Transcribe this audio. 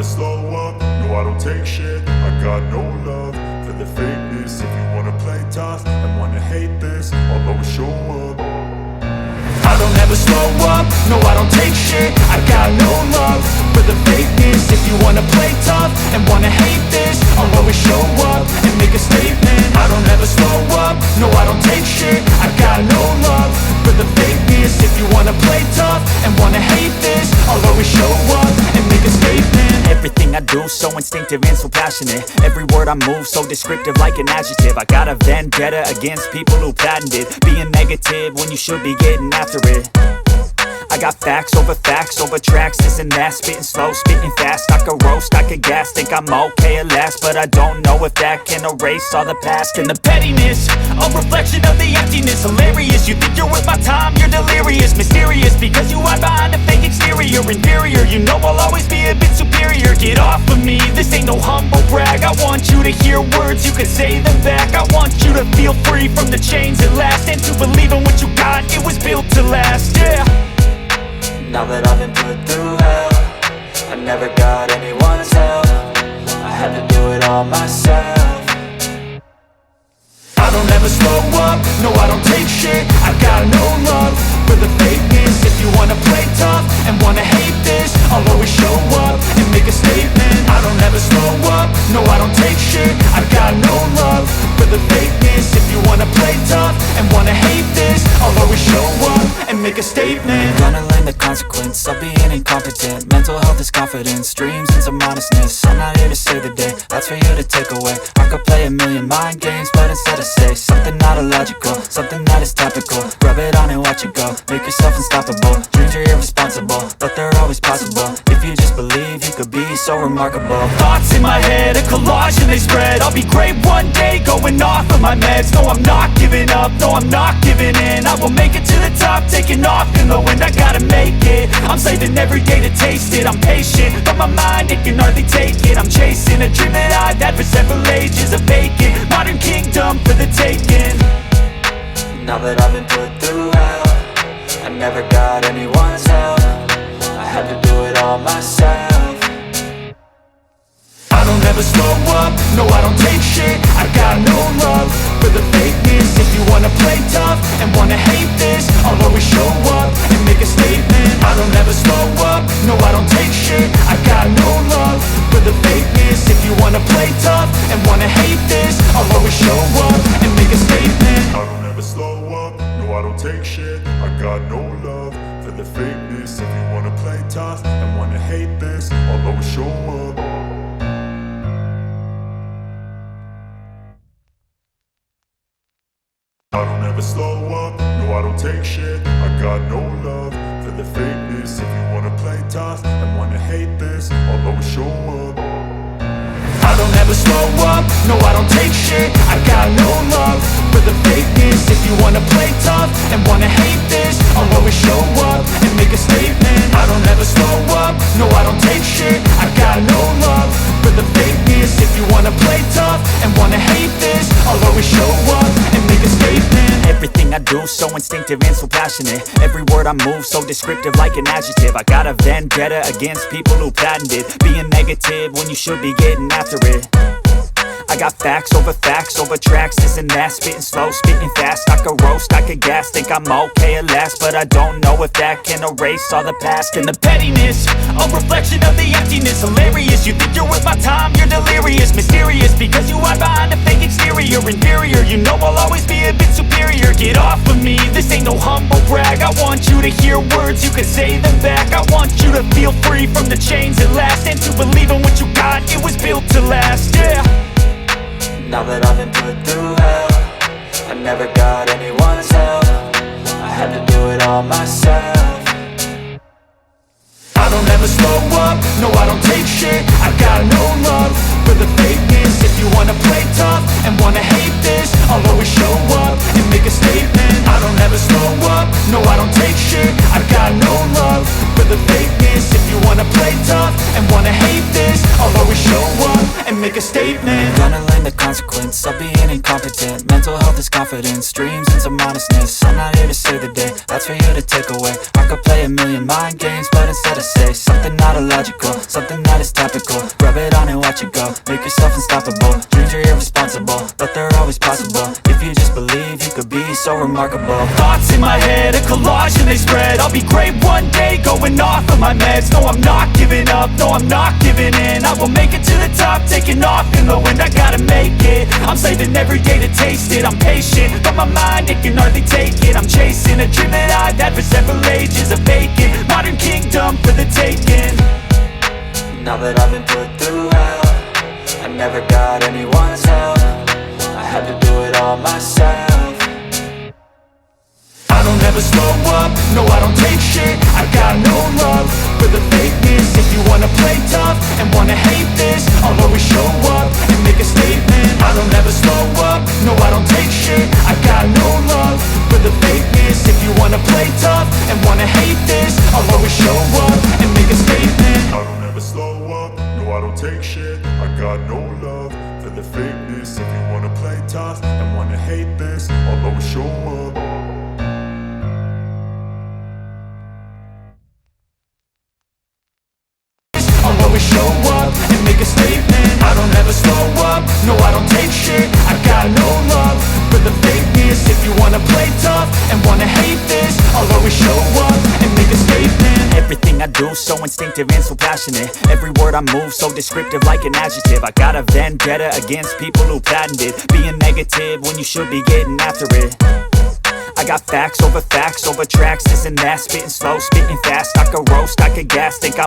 never slow up, no I don't take shit. I got no love for the fakeness. If you wanna play tough and wanna hate this, I'll always show up. I don't ever slow up, no I don't take shit. I got no love for the fakeness. If you wanna play tough and wanna hate this, I'll always show up and make a statement. I don't ever slow up, no I don't take shit. I got no love for the fakeness. If you wanna play tough and wanna hate this, I'll always show up and make a statement. Everything I do so instinctive and so passionate. Every word I move so descriptive like an adjective. I got a vendetta against people who patented being negative when you should be getting after it. I got facts over tracks, this and that. Spitting slow, spitting fast. I could roast, I could gas. Think I'm okay at last, but I don't know if that can erase all the past. And the pettiness, a reflection of the emptiness. Hilarious, you think you're worth my time, you're delirious. Mysterious, because you hide behind a fake exterior. Inferior, you know I'll always be a bit superior. Get off of me, this ain't no humble brag. I want you to hear words, you can say them back. I want you to feel free from the chains at last, and to believe in what you got, it was built to last, yeah. Now that I've been put through hell, I never got anyone's help. I had to do it all myself. I don't ever slow up, no I don't take shit. I got no love for the fakeness. If you wanna play tough and wanna hate this, I'll always show up and make a statement. I don't ever slow up, no I don't take shit. I got no love for the fakeness. If you wanna play tough and wanna hate this, I'll always show up and make a statement. Gonna learn the consequence of being incompetent. Mental health is confidence, dreams and some honestness. I'm not here to save the day, that's for you to take away. I could play a million mind games, but instead I say something not illogical, something that is topical. Rub it on and watch it go, make yourself unstoppable. Dreams are irresponsible, but they're always possible. If you just believe, you could be so remarkable. Thoughts in my head, a collage and they spread. I'll be great one day, going off of my meds. No, I'm not giving up, no, I'm not giving in. I will make it to the top, taking off in the wind. I gotta make it, I'm saving every day to taste it. I'm patient, but my mind, it can hardly take it. I'm chasing a dream that I've had for several ages. A vacant, modern kingdom for the taking. Now that I've been put through hell, I never got anyone's help. I had to do it all myself. I don't ever slow up, no I don't take shit. I got no love for the fakeness. If you wanna play tough and wanna hate this, I'll always show up and make a statement. I don't ever slow up, no I don't take shit. I got no love for the fakeness. If you wanna play tough and wanna hate this, I'll always show up and make a statement. I don't ever slow up, no I don't take shit. I got no love for the fakeness. If you wanna play tough and wanna hate this, I'll always show up. I don't ever slow up, no I don't take shit. I got no love for the fakeness. If you wanna play tough and wanna hate this, I'll always show up. I don't ever slow up, no I don't take shit. I got no love for the fakeness. If you wanna play tough and wanna hate this, I'll always show up and make a statement. I don't ever slow up, no I don't take shit. I got no love for the fakeness. If you wanna play tough and wanna hate this, I'll always show up and make a statement. Everything I do so instinctive and so passionate. Every word I move so descriptive like an adjective. I got a vendetta against people who patented being negative when you should be getting after it. I got facts over tracks, this and that. Spitting slow, spitting fast. I could roast, I could gas. Think I'm okay at last, but I don't know if that can erase all the past. And the pettiness, a reflection of the emptiness. Hilarious, you think you're worth my time, you're delirious. Mysterious, because you hide behind a fake exterior. Inferior, you know I'll always be a bit superior. Get off of me, this ain't no humble brag. I want you to hear words, you can say them back. I want you to feel free from the chains at last, and to believe in what you got, it was built to last, yeah. Now that I've been put through hell, I never got anyone's help. I had to do it all myself. I don't ever slow up, no I don't take shit. I got no love for the fakeness. If you wanna play tough and wanna hate this, I'll always show up and make a statement. I don't ever slow up, no I don't take shit. I got no love for the fakeness. If you wanna play tough and wanna hate this, I'll always show up and make a statement. Gonna learn the consequence of being incompetent. Mental health is confidence, dreams and some honestness. I'm not here to save the day, that's for you to take away. I could play a million mind games, but instead I say something not illogical, something that is topical. Rub it on and watch it go, make yourself unstoppable. Dreams are irresponsible, but they're always possible. If you just believe, you could be so remarkable. Thoughts in my head, a collage and they spread. I'll be great one day, going off of my meds. No, I'm not giving up, no, I'm not giving in. I will make it to the top, taking off in the wind. I gotta make it, I'm saving every day to taste it. I'm patient, but my mind, it can hardly take it. I'm chasing a dream that I've had for several ages. A vacant, modern kingdom for the taking. Now that I've been put through hell, I never got anyone's help. I had to do it all myself. I don't ever slow up, no I don't take shit. I got no love for the fakeness. If you wanna play tough and wanna hate this, I'll always show up and make a statement. I don't ever slow up, no I don't take shit. I got no love for the fakeness. If you wanna play tough and wanna hate this, I'll always show up and make a statement. I don't ever slow up, no I don't take shit. I got no love for the fakeness. If you wanna play tough and wanna hate this, I'll always show up. I'll always show up and make a statement. I don't ever slow up, no I don't take shit. I got no love for the fakeness. If you wanna play tough and wanna hate this, I'll always show up and make a statement. Everything I do so instinctive and so passionate. Every word I move so descriptive like an adjective. I got a vendetta against people who patented being negative when you should be getting after it. I got facts over tracks, this and that. Spitting slow, spitting fast, I could roast, I could gas. Think I